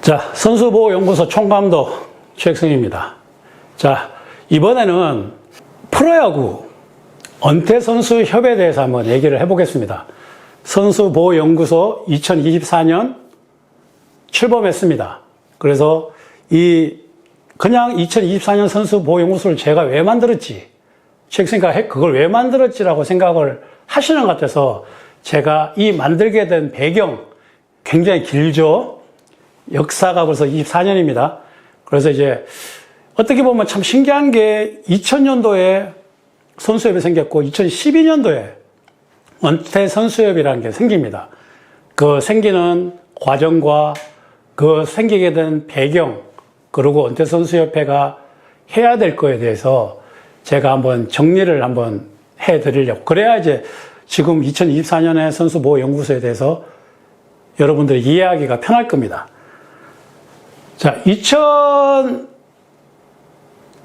자, 선수보호연구소 총감독 최익성입니다. 자, 이번에는 프로야구 은퇴선수협에 대해서 한번 얘기를 해보겠습니다. 선수보호연구소 2024년 출범했습니다. 그래서 그냥 2024년 선수보호연구소를 제가 왜 만들었지? 최익성이가 그걸 왜 만들었지라고 생각을 하시는 것 같아서 제가 이 만들게 된 배경 굉장히 길죠? 역사가 벌써 24년입니다. 그래서 이제 어떻게 보면 참 신기한 게 2000년도에 선수협이 생겼고 2012년도에 은퇴선수협이라는 게 생깁니다. 그 생기는 과정과 그 생기게 된 배경, 그리고 은퇴선수협회가 해야 될 거에 대해서 제가 한번 정리를 한번 해드리려고. 그래야 이제 지금 2024년에 선수보호연구소에 대해서 여러분들이 이해하기가 편할 겁니다. 자,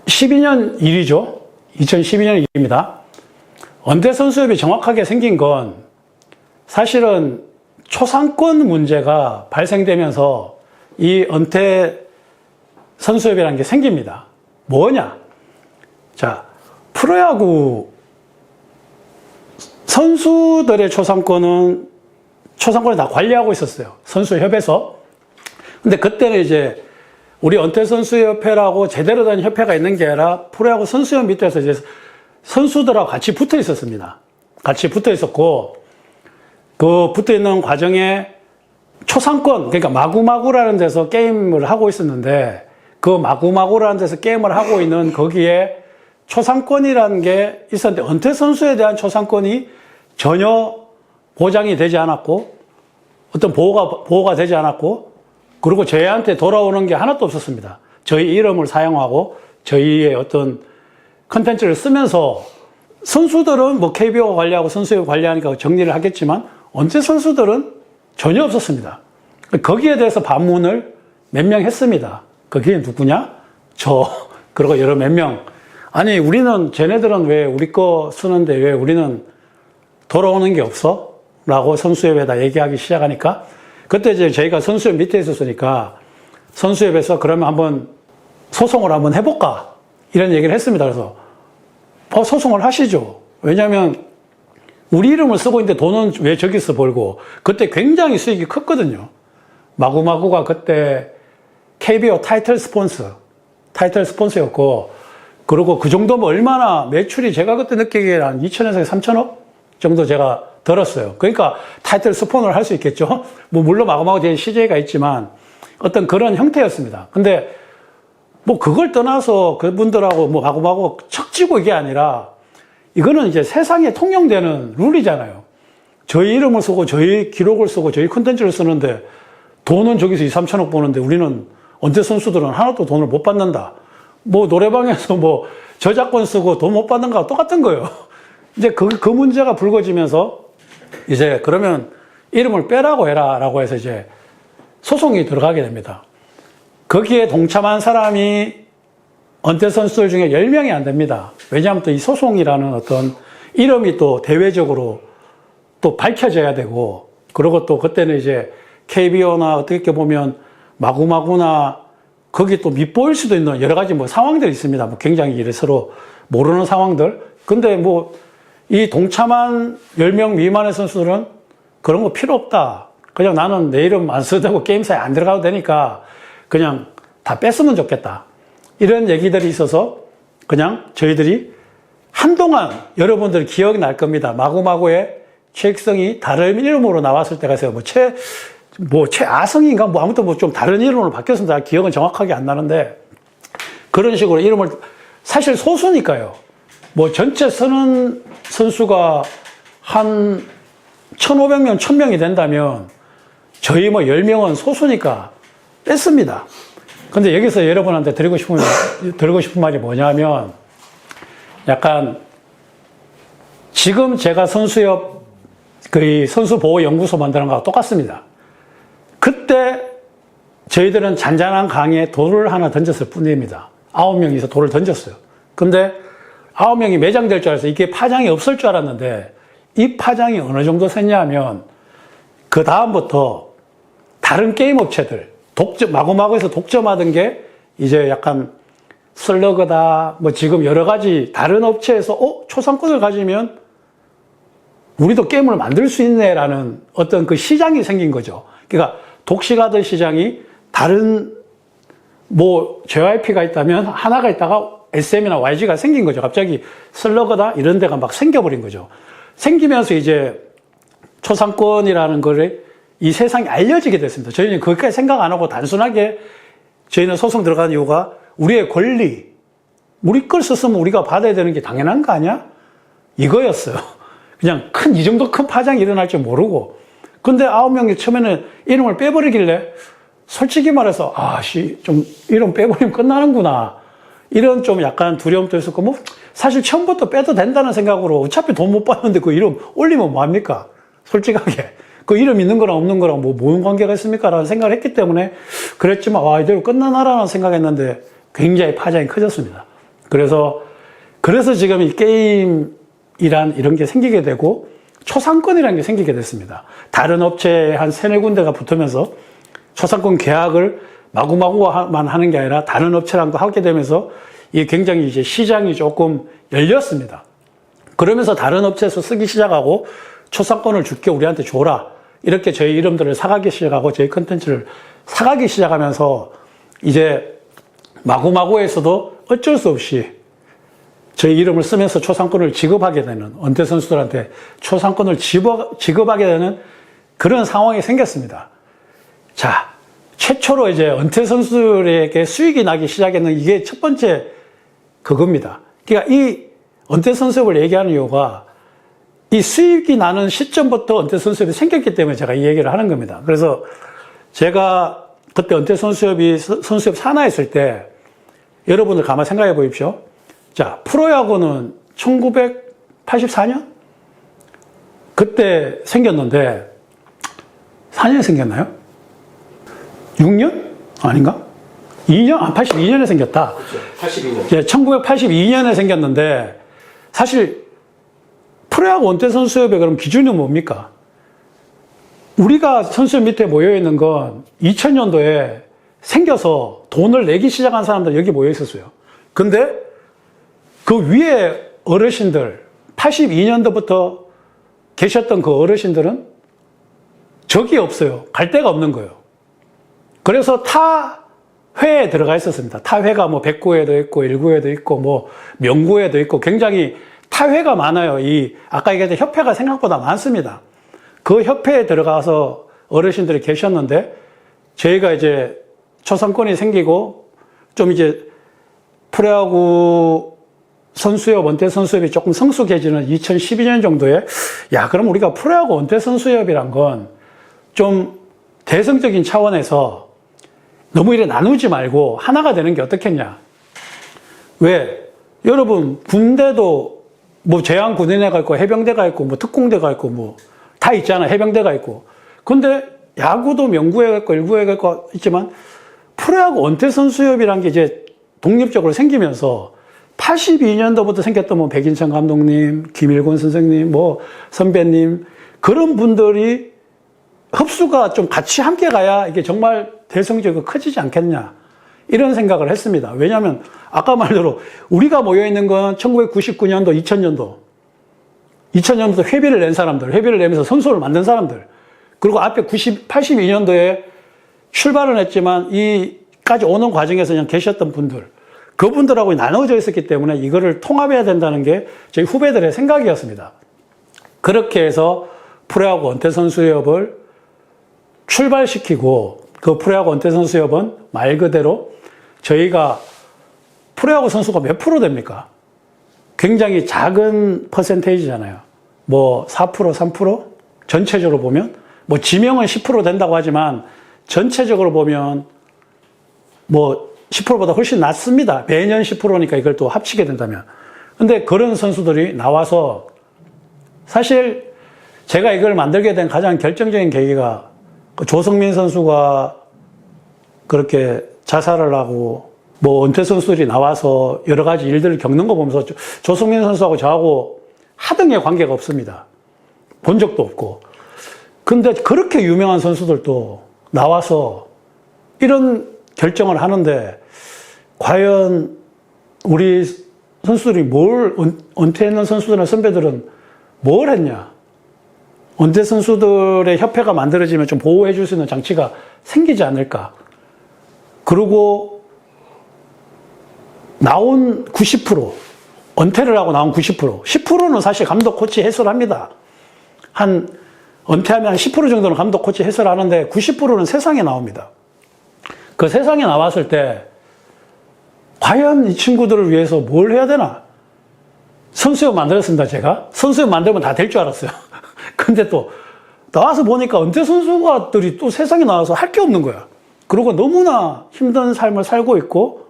2012년 일이죠. 2012년 일입니다. 은퇴선수협이 정확하게 생긴 건 사실은 초상권 문제가 발생되면서 이 은퇴선수협이라는 게 생깁니다. 뭐냐? 자, 프로야구 선수들의 초상권을 다 관리하고 있었어요. 선수협에서. 근데 그때는 이제 우리 은퇴선수협회라고 제대로 된 협회가 있는 게 아니라 프로야구 선수협 밑에서 이제 선수들하고 같이 붙어 있었습니다. 같이 붙어 있었고, 그 붙어 있는 과정에 초상권, 그러니까 마구마구라는 데서 게임을 하고 있었는데, 그 마구마구라는 데서 게임을 하고 있는 거기에 초상권이라는 게 있었는데, 은퇴선수에 대한 초상권이 전혀 보장이 되지 않았고, 어떤 보호가 되지 않았고, 그리고 저희한테 돌아오는 게 하나도 없었습니다. 저희 이름을 사용하고 저희의 어떤 컨텐츠를 쓰면서 선수들은 뭐 KBO가 관리하고 선수협이 관리하니까 정리를 하겠지만 은퇴 선수들은 전혀 없었습니다. 거기에 대해서 반문을 몇 명 했습니다. 그게 누구냐? 그리고 여러 몇 명. 아니, 쟤네들은 왜 우리 거 쓰는데 왜 우리는 돌아오는 게 없어? 라고 선수협에다 얘기하기 시작하니까 그때 이제 저희가 선수협 밑에 있었으니까 선수협에서 그러면 한번 소송을 한번 해볼까? 이런 얘기를 했습니다. 그래서 소송을 하시죠. 왜냐하면 우리 이름을 쓰고 있는데 돈은 왜 저기서 벌고 그때 굉장히 수익이 컸거든요. 마구마구가 그때 KBO 타이틀 스폰서였고 그리고 그 정도면 얼마나 매출이 제가 그때 느끼기에 한 2천에서 3천억 정도 제가 들었어요. 그러니까 타이틀 스폰을 할 수 있겠죠. 뭐 물론 마구마구 제 CJ가 있지만 어떤 그런 형태였습니다. 근데 뭐 그걸 떠나서 그분들하고 뭐 마구마구 척지고 이게 아니라 이거는 이제 세상에 통용되는 룰이잖아요. 저희 이름을 쓰고 저희 기록을 쓰고 저희 콘텐츠를 쓰는데 돈은 저기서 2, 3천억 버는데 우리는 은퇴 선수들은 하나도 돈을 못 받는다. 뭐 노래방에서 뭐 저작권 쓰고 돈 못 받는 거랑 똑같은 거예요. 이제 그 문제가 불거지면서 이제 그러면 이름을 빼라고 해라 라고 해서 이제 소송이 들어가게 됩니다. 거기에 동참한 사람이 은퇴 선수들 중에 10명이 안 됩니다. 왜냐하면 또 이 소송이라는 어떤 이름이 또 대외적으로 또 밝혀져야 되고, 그리고 또 그때는 이제 KBO나 어떻게 보면 마구마구나 거기 또 밉보일 수도 있는 여러 가지 뭐 상황들이 있습니다. 뭐 굉장히 서로 모르는 상황들. 근데 뭐 이 동참한 10명 미만의 선수들은 그런 거 필요 없다. 그냥 나는 내 이름 안 써도 되고 게임사에 안 들어가도 되니까 그냥 다 뺐으면 좋겠다. 이런 얘기들이 있어서 그냥 저희들이 한동안 여러분들 기억이 날 겁니다. 마구마구의 최익성이 다른 이름으로 나왔을 때가 있어요. 최아성인가? 아무튼 뭐 좀 다른 이름으로 바뀌었습니다. 기억은 정확하게 안 나는데 그런 식으로 이름을 사실 소수니까요. 뭐 전체 쓰는 선수가 한 1,500명, 1,000명이 된다면 저희 뭐 10명은 소수니까 뺐습니다. 근데 여기서 여러분한테 드리고 싶은 말이 뭐냐면 약간 지금 제가 선수협 선수보호연구소 만드는 거하고 똑같습니다. 그때 저희들은 잔잔한 강에 돌을 하나 던졌을 뿐입니다. 9명이서 돌을 던졌어요. 근데 9명이 매장될 줄 알아서 이게 파장이 없을 줄 알았는데 이 파장이 어느 정도 샜냐 하면 그 다음부터 다른 게임 업체들, 마구마구에서 독점하던 게 이제 약간 슬러그다, 뭐 지금 여러 가지 다른 업체에서, 초상권을 가지면 우리도 게임을 만들 수 있네라는 어떤 그 시장이 생긴 거죠. 그러니까 독식하던 시장이 다른 뭐 JYP가 있다면 하나가 있다가 SM이나 YG가 생긴 거죠. 갑자기 슬러그다 이런 데가 막 생겨버린 거죠. 생기면서 이제 초상권이라는 거를 이 세상에 알려지게 됐습니다. 저희는 그것까지 생각 안 하고 단순하게 저희는 소송 들어간 이유가 우리의 권리, 우리 걸 썼으면 우리가 받아야 되는 게 당연한 거 아니야? 이거였어요. 그냥 이 정도 큰 파장이 일어날 줄 모르고. 근데 9명이 처음에는 이름을 빼버리길래 솔직히 말해서, 좀 이름 빼버리면 끝나는구나. 이런 좀 약간 두려움도 있었고, 뭐, 사실 처음부터 빼도 된다는 생각으로 어차피 돈 못 받는데 그 이름 올리면 뭐합니까? 솔직하게. 그 이름 있는 거랑 없는 거랑 뭔 관계가 있습니까? 라는 생각을 했기 때문에 그랬지만, 이대로 끝나나라는 생각했는데 굉장히 파장이 커졌습니다. 그래서 지금 이 게임이란 이런 게 생기게 되고, 초상권이라는 게 생기게 됐습니다. 다른 업체에 한 3-4군데가 붙으면서 초상권 계약을 마구마구만 하는 게 아니라 다른 업체랑도 하게 되면서 이게 굉장히 이제 시장이 조금 열렸습니다. 그러면서 다른 업체에서 쓰기 시작하고 초상권을 줄게 우리한테 줘라. 이렇게 저희 이름들을 사가기 시작하고 저희 컨텐츠를 사가기 시작하면서 이제 마구마구에서도 어쩔 수 없이 저희 이름을 쓰면서 초상권을 지급하게 되는, 은퇴 선수들한테 초상권을 지급하게 되는 그런 상황이 생겼습니다. 자, 최초로 이제 은퇴 선수들에게 수익이 나기 시작했는 이게 첫 번째 그겁니다. 그러니까 이 은퇴 선수업을 얘기하는 이유가 이 수익이 나는 시점부터 은퇴 선수업이 생겼기 때문에 제가 이 얘기를 하는 겁니다. 그래서 제가 그때 은퇴 선수업이 선수업 산하였을 때 여러분들 가만 생각해 보십시오. 자, 프로야구는 1984년? 그때 생겼는데, 4년에 생겼나요? 6년? 아닌가? 2년? 82년에 생겼다. 그렇죠. 82년. 예, 1982년에 생겼는데, 사실, 프로야구 은퇴 선수협의 그럼 기준은 뭡니까? 우리가 선수협 밑에 모여있는 건 2000년도에 생겨서 돈을 내기 시작한 사람들 여기 모여있었어요. 근데, 그 위에 어르신들, 82년도부터 계셨던 그 어르신들은 적이 없어요. 갈 데가 없는 거예요. 그래서 타 회에 들어가 있었습니다. 타 회가 뭐 백구에도 있고, 일구에도 있고, 뭐 명구에도 있고, 굉장히 타 회가 많아요. 아까 얘기했던 협회가 생각보다 많습니다. 그 협회에 들어가서 어르신들이 계셨는데, 저희가 이제 초상권이 생기고, 좀 이제 프로야구 선수협, 은퇴 선수협이 조금 성숙해지는 2012년 정도에, 그럼 우리가 프로야구 은퇴 선수협이란 건 좀 대승적인 차원에서 너무 이래 나누지 말고 하나가 되는 게 어떻겠냐. 왜? 여러분, 군대도 뭐 제한군인회가 있고, 해병대가 있고, 뭐 특공대가 있고, 뭐 다 있잖아요. 해병대가 있고. 근데 야구도 명구회가 있고, 일구회가 있고 있지만, 프로야구 은퇴 선수협이란 게 이제 독립적으로 생기면서 82년도부터 생겼던 뭐 백인천 감독님, 김일곤 선생님, 뭐 선배님, 그런 분들이 흡수가 좀 같이 함께 가야 이게 정말 대성적이고 커지지 않겠냐. 이런 생각을 했습니다. 왜냐하면 아까 말대로 우리가 모여있는 건 1999년도, 2000년부터 회비를 낸 사람들, 회비를 내면서 선수를 만든 사람들, 그리고 앞에 82년도에 출발은 했지만 이까지 오는 과정에서 그냥 계셨던 분들, 그분들하고 나눠져 있었기 때문에 이거를 통합해야 된다는 게 저희 후배들의 생각이었습니다. 그렇게 해서 프로야구 은퇴 선수협을 출발시키고, 그 프로야구 은퇴 선수협은 말 그대로 저희가 프로야구 선수가 몇 프로 됩니까? 굉장히 작은 퍼센테이지잖아요. 뭐 4%, 3%? 전체적으로 보면 뭐 지명은 10% 된다고 하지만 전체적으로 보면 뭐 10%보다 훨씬 낮습니다. 매년 10%니까 이걸 또 합치게 된다면. 근데 그런 선수들이 나와서 사실 제가 이걸 만들게 된 가장 결정적인 계기가 조성민 선수가 그렇게 자살을 하고 뭐 은퇴 선수들이 나와서 여러 가지 일들을 겪는 거 보면서 조성민 선수하고 저하고 하등의 관계가 없습니다. 본 적도 없고. 근데 그렇게 유명한 선수들도 나와서 이런 결정을 하는데 과연 우리 선수들이 은퇴했는 선수들이나 선배들은 뭘 했냐? 은퇴 선수들의 협회가 만들어지면 좀 보호해 줄 수 있는 장치가 생기지 않을까? 그리고 나온 90%, 은퇴를 하고 나온 90%, 10%는 사실 감독, 코치 해설합니다. 은퇴하면 한 10% 정도는 감독, 코치 해설하는데 90%는 세상에 나옵니다. 그 세상에 나왔을 때 과연 이 친구들을 위해서 뭘 해야 되나? 선수협 만들었습니다, 제가. 선수협 만들면 다 될 줄 알았어요. 근데 또 나와서 보니까 은퇴 선수들이 또 세상에 나와서 할 게 없는 거야. 그리고 너무나 힘든 삶을 살고 있고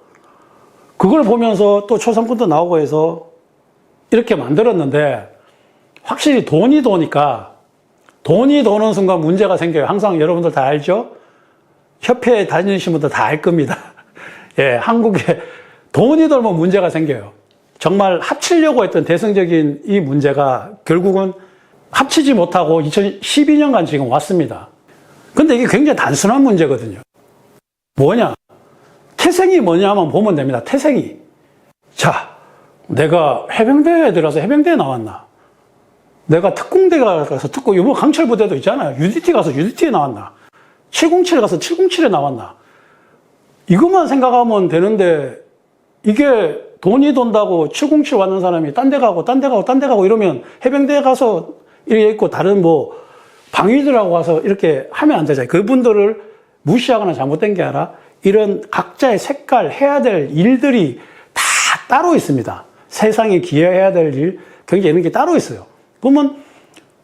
그걸 보면서 또 초상권도 나오고 해서 이렇게 만들었는데 확실히 돈이 도니까 돈이 도는 순간 문제가 생겨요. 항상 여러분들 다 알죠? 협회에 다니신 분들 다 알 겁니다. 예, 한국에 돈이 돌면 문제가 생겨요. 정말 합치려고 했던 대승적인 이 문제가 결국은 합치지 못하고 2012년간 지금 왔습니다. 근데 이게 굉장히 단순한 문제거든요. 뭐냐? 태생이 뭐냐만 보면 됩니다. 태생이. 자, 내가 해병대에 들어서 해병대에 나왔나? 내가 특공대 가서 요번 강철 부대도 있잖아요. UDT 가서 UDT에 나왔나? 707에 가서 707에 나왔나? 이것만 생각하면 되는데 이게 돈이 돈다고 707 왔는 사람이 딴 데 가고 딴 데 가고 딴 데 가고 이러면 해병대에 가서 이렇게 있고 다른 뭐 방위들하고 가서 이렇게 하면 안 되잖아요. 그분들을 무시하거나 잘못된 게 아니라 이런 각자의 색깔 해야 될 일들이 다 따로 있습니다. 세상에 기여해야 될 일, 굉장히 이런 게 따로 있어요. 그러면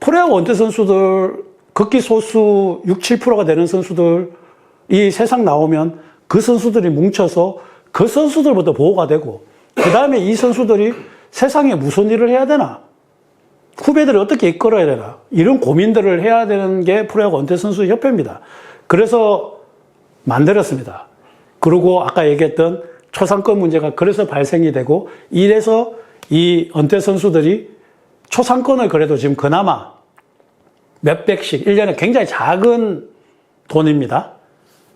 프로야구 은퇴 선수들 극히 소수 6, 7%가 되는 선수들이 세상 나오면 그 선수들이 뭉쳐서 그 선수들부터 보호가 되고 그 다음에 이 선수들이 세상에 무슨 일을 해야 되나? 후배들을 어떻게 이끌어야 되나? 이런 고민들을 해야 되는 게 프로야구 은퇴 선수 협회입니다. 그래서 만들었습니다. 그리고 아까 얘기했던 초상권 문제가 그래서 발생이 되고 이래서 이 은퇴 선수들이 초상권을 그래도 지금 그나마 몇백씩 1년에 굉장히 작은 돈입니다.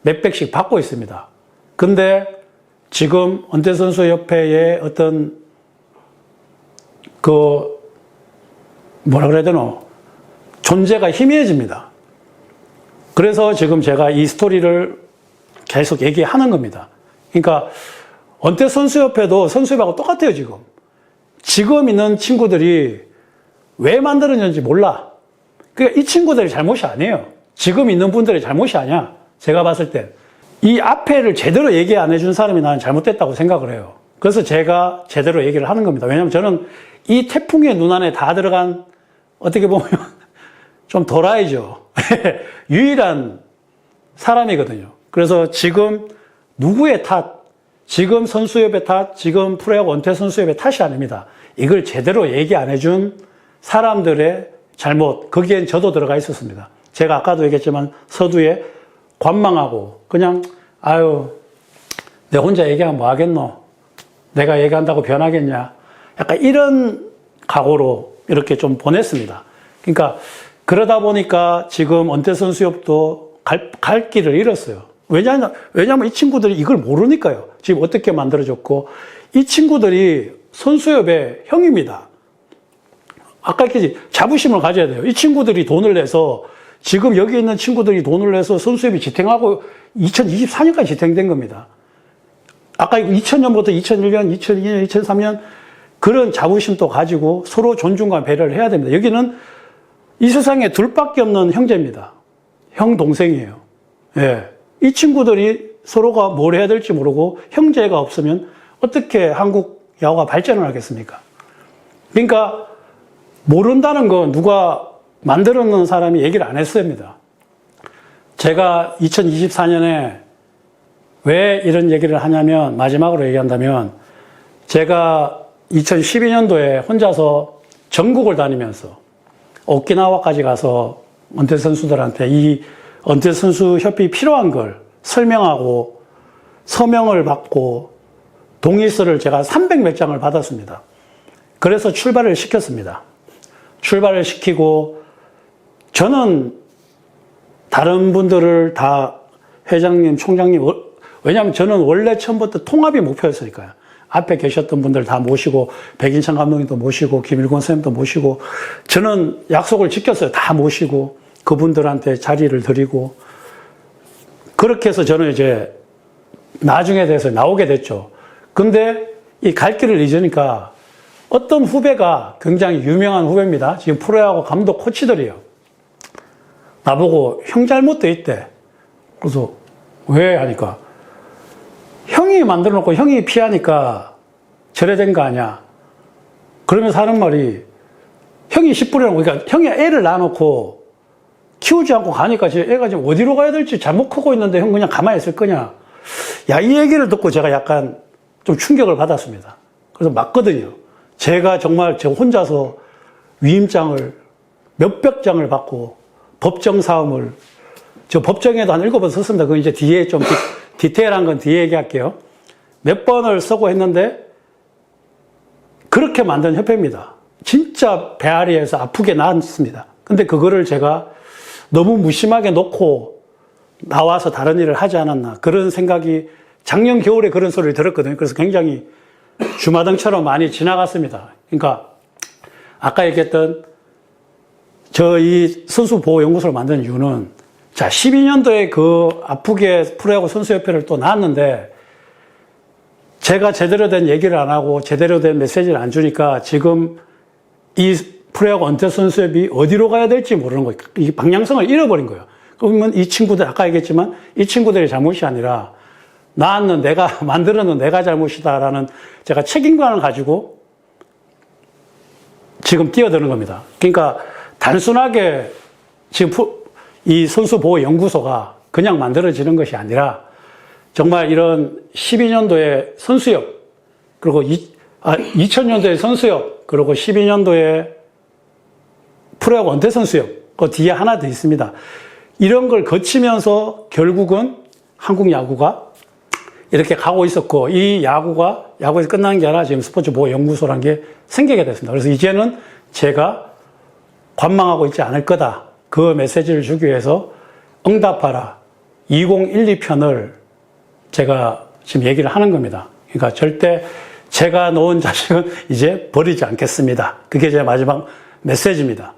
몇백씩 받고 있습니다. 근데 지금 은퇴선수협회의 어떤 뭐라 그래야 되나 존재가 희미해집니다. 그래서 지금 제가 이 스토리를 계속 얘기하는 겁니다. 그러니까 은퇴선수협회도 선수협회하고 똑같아요. 지금 있는 친구들이 왜 만들었는지 몰라. 그러니까 이 친구들의 잘못이 아니에요. 지금 있는 분들의 잘못이 아니야. 제가 봤을 땐. 이 앞에를 제대로 얘기 안 해준 사람이 나는 잘못됐다고 생각을 해요. 그래서 제가 제대로 얘기를 하는 겁니다. 왜냐하면 저는 이 태풍의 눈 안에 다 들어간 어떻게 보면 좀 도라이죠. 유일한 사람이거든요. 그래서 지금 누구의 탓, 지금 선수협의 탓, 지금 프로야구 은퇴 선수협의 탓이 아닙니다. 이걸 제대로 얘기 안 해준 사람들의 잘못, 거기엔 저도 들어가 있었습니다. 제가 아까도 얘기했지만 서두에 관망하고 그냥 내 혼자 얘기하면 뭐 하겠노? 내가 얘기한다고 변하겠냐? 약간 이런 각오로 이렇게 좀 보냈습니다. 그러니까 그러다 보니까 지금 은퇴선수협도 갈 길을 잃었어요. 왜냐하면 이 친구들이 이걸 모르니까요. 지금 어떻게 만들어졌고 이 친구들이 선수협의 형입니다. 아까 얘기했지 자부심을 가져야 돼요. 이 친구들이 돈을 내서 지금 여기 있는 친구들이 돈을 내서 선수협이 지탱하고 2024년까지 지탱된 겁니다. 아까 2000년부터 2001년, 2002년, 2003년 그런 자부심도 가지고 서로 존중과 배려를 해야 됩니다. 여기는 이 세상에 둘밖에 없는 형제입니다. 형, 동생이에요. 예. 이 친구들이 서로가 뭘 해야 될지 모르고 형제가 없으면 어떻게 한국 야구가 발전을 하겠습니까? 그러니까 모른다는 건 누가 만들어놓은 사람이 얘기를 안 했습니다. 제가 2024년에 왜 이런 얘기를 하냐면 마지막으로 얘기한다면 제가 2012년도에 혼자서 전국을 다니면서 오키나와까지 가서 은퇴 선수들한테 이 은퇴 선수 협회에 필요한 걸 설명하고 서명을 받고 동의서를 제가 300몇 장을 받았습니다. 그래서 출발을 시켰습니다. 출발을 시키고 저는 다른 분들을 다 회장님, 총장님, 왜냐하면 저는 원래 처음부터 통합이 목표였으니까요. 앞에 계셨던 분들 다 모시고, 백인창 감독님도 모시고, 김일권 선생님도 모시고, 저는 약속을 지켰어요. 다 모시고, 그분들한테 자리를 드리고, 그렇게 해서 저는 이제 나중에 돼서 나오게 됐죠. 근데 이 갈 길을 잊으니까 어떤 후배가 굉장히 유명한 후배입니다. 지금 프로야구 감독 코치들이에요. 나보고 형 잘못돼 있대. 그래서 왜 하니까 형이 만들어 놓고 형이 피하니까 저래 된 거 아니야. 그러면서 하는 말이 형이 씨 뿌려놓고, 그러니까 형이 애를 낳아놓고 키우지 않고 가니까 애가 지금 어디로 가야 될지 잘못 크고 있는데 형 그냥 가만히 있을 거냐. 야, 이 얘기를 듣고 제가 약간 좀 충격을 받았습니다. 그래서 맞거든요. 제가 정말 저 혼자서 위임장을 몇백 장을 받고 법정 사움을, 저 법정에도 한 7번 썼습니다. 그건 이제 뒤에 좀 디테일한 건 뒤에 얘기할게요. 몇 번을 쓰고 했는데 그렇게 만든 협회입니다. 진짜 배앓이에서 아프게 나왔습니다. 근데 그거를 제가 너무 무심하게 놓고 나와서 다른 일을 하지 않았나. 그런 생각이 작년 겨울에 그런 소리를 들었거든요. 그래서 굉장히 주마등처럼 많이 지나갔습니다. 그러니까 아까 얘기했던 저 이 선수보호연구소를 만든 이유는 자, 12년도에 그 아프게 프로야구 선수협회를 또 나왔는데 제가 제대로 된 얘기를 안 하고 제대로 된 메시지를 안 주니까 지금 이 프로야구 은퇴선수협이 어디로 가야 될지 모르는 거예요. 이 방향성을 잃어버린 거예요. 그러면 이 친구들, 아까 얘기했지만 이 친구들의 잘못이 아니라 나왔는 내가, 만들어는 내가 잘못이다라는 제가 책임감을 가지고 지금 뛰어드는 겁니다. 그러니까 단순하게 지금 이 선수보호연구소가 그냥 만들어지는 것이 아니라 정말 이런 12년도에 선수협, 그리고 2000년도에 선수협, 그리고 12년도에 프로야구 은퇴선수협, 그 뒤에 하나 더 있습니다. 이런 걸 거치면서 결국은 한국 야구가 이렇게 가고 있었고, 이 야구에서 끝나는 게 아니라 지금 스포츠보호연구소라는 게 생기게 됐습니다. 그래서 이제는 제가 관망하고 있지 않을 거다. 그 메시지를 주기 위해서 응답하라 2012편을 제가 지금 얘기를 하는 겁니다. 그러니까 절대 제가 놓은 자식은 이제 버리지 않겠습니다. 그게 제 마지막 메시지입니다.